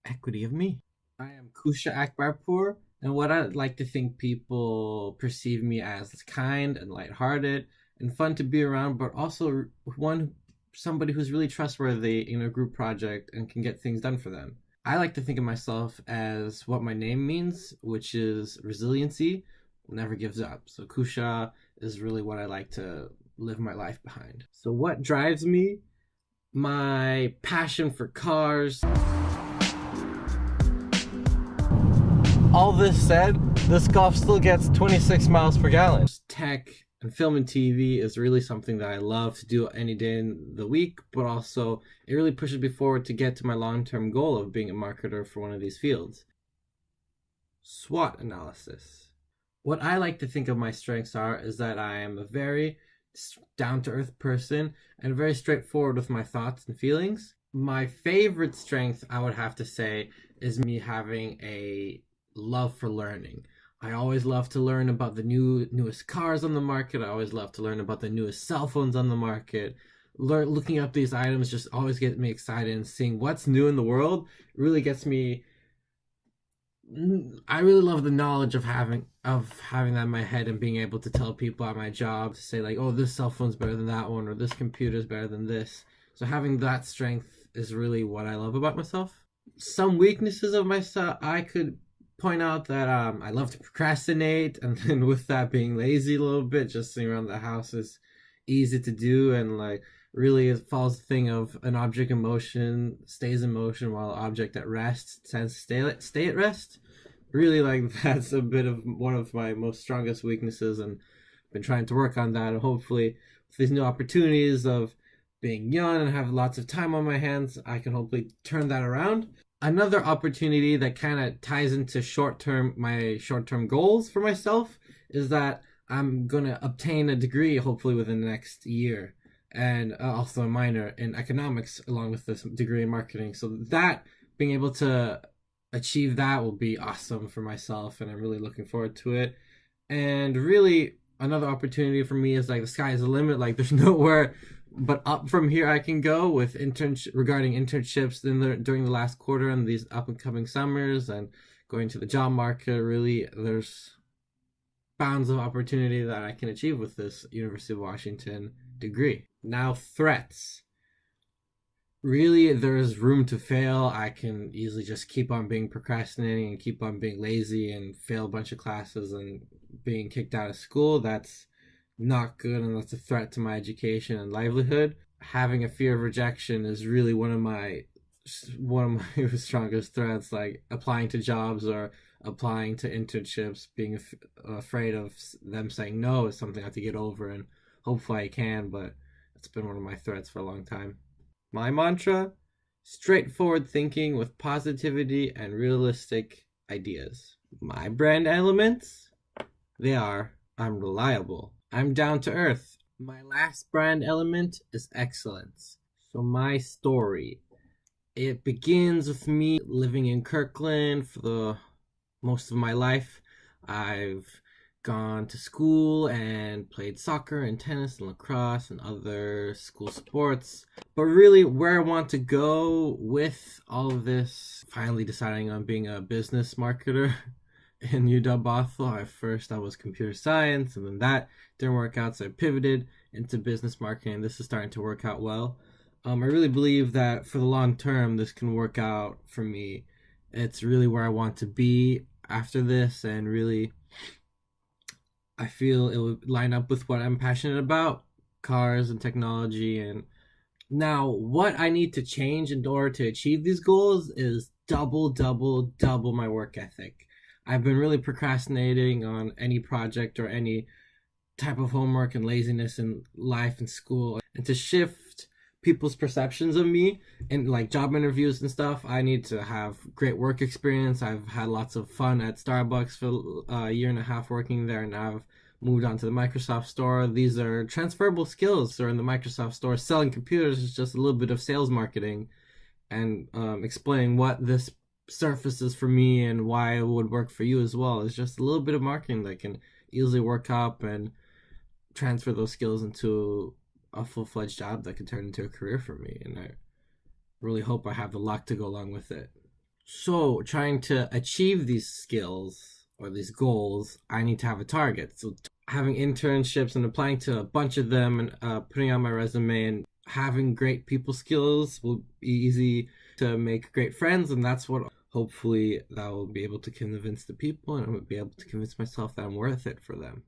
equity of me. I am Kusha Akbarpour, and what I like to think people perceive me as is kind and lighthearted and fun to be around, but also one somebody who's really trustworthy in a group project and can get things done for them. I like to think of myself as what my name means, which is resiliency, never gives up. So Kusha is really what I like to live my life behind. So what drives me? My passion for cars. All this said, this Golf still gets 26 miles per gallon. Tech and film and TV is really something that I love to do any day in the week, but also it really pushes me forward to get to my long-term goal of being a marketer for one of these fields. SWOT analysis. What I like to think of my strengths are is that I am a very down-to-earth person and very straightforward with my thoughts and feelings. My favorite strength, I would have to say, is me having a love for learning. I always love to learn about the newest cars on the market. I always love to learn about the newest cell phones on the market. Looking up these items just always gets me excited, and seeing what's new in the world really gets me. I really love the knowledge of having that in my head and being able to tell people at my job to say like, oh, this cell phone's better than that one, or this computer's better than this. So having that strength is really what I love about myself. Some weaknesses of myself, I could point out that I love to procrastinate, and then with that, being lazy a little bit, just sitting around the house is easy to do, and like really it follows the thing of an object in motion stays in motion while an object at rest tends to stay at rest. Really, like that's a bit of one of my most strongest weaknesses, and been trying to work on that, and hopefully with these new opportunities of being young and have lots of time on my hands, I can hopefully turn that around. Another opportunity that kind of ties into my short-term goals for myself is that I'm going to obtain a degree hopefully within the next year, and also a minor in economics along with this degree in marketing. So that being able to achieve that will be awesome for myself, and I'm really looking forward to it. And really another opportunity for me is like the sky is the limit. Like there's nowhere but up from here I can go with regarding internships during the last quarter and these up and coming summers, and going to the job market. Really, there's bounds of opportunity that I can achieve with this University of Washington degree. Now, threats. Really, there's room to fail. I can easily just keep on being procrastinating and keep on being lazy and fail a bunch of classes and being kicked out of school. That's not good, and that's a threat to my education and livelihood. Having a fear of rejection is really one of my strongest threats, like applying to jobs or applying to internships, being afraid of them saying no is something I have to get over, and hopefully I can, but it's been one of my threats for a long time. My mantra: straightforward thinking with positivity and realistic ideas. My brand elements: they are: I'm reliable, I'm down to earth. My last brand element is excellence. So my story, it begins with me living in Kirkland for the most of my life. I've gone to school and played soccer and tennis and lacrosse and other school sports. But really where I want to go with all of this, finally deciding on being a business marketer in UW Bothell. At first I was computer science, and then that didn't work out, so I pivoted into business marketing. This is starting to work out well. I really believe that for the long term this can work out for me. It's really where I want to be after this, and really I feel it would line up with what I'm passionate about: cars and technology. And now what I need to change in order to achieve these goals is double my work ethic. I've been really procrastinating on any project or any type of homework and laziness in life and school. And to shift people's perceptions of me in like job interviews and stuff, I need to have great work experience. I've had lots of fun at Starbucks for a year and a half working there, and now I've moved on to the Microsoft store. These are transferable skills. So in the Microsoft store, selling computers is just a little bit of sales marketing, and explaining what this surfaces for me and why it would work for you as well is just a little bit of marketing that can easily work up and transfer those skills into a full-fledged job that could turn into a career for me. And I really hope I have the luck to go along with it. So, trying to achieve these skills or these goals, I need to have a target. So, having internships and applying to a bunch of them and putting on my resume and having great people skills will be easy to make great friends. And that's what hopefully that will be able to convince the people, and I will be able to convince myself that I'm worth it for them.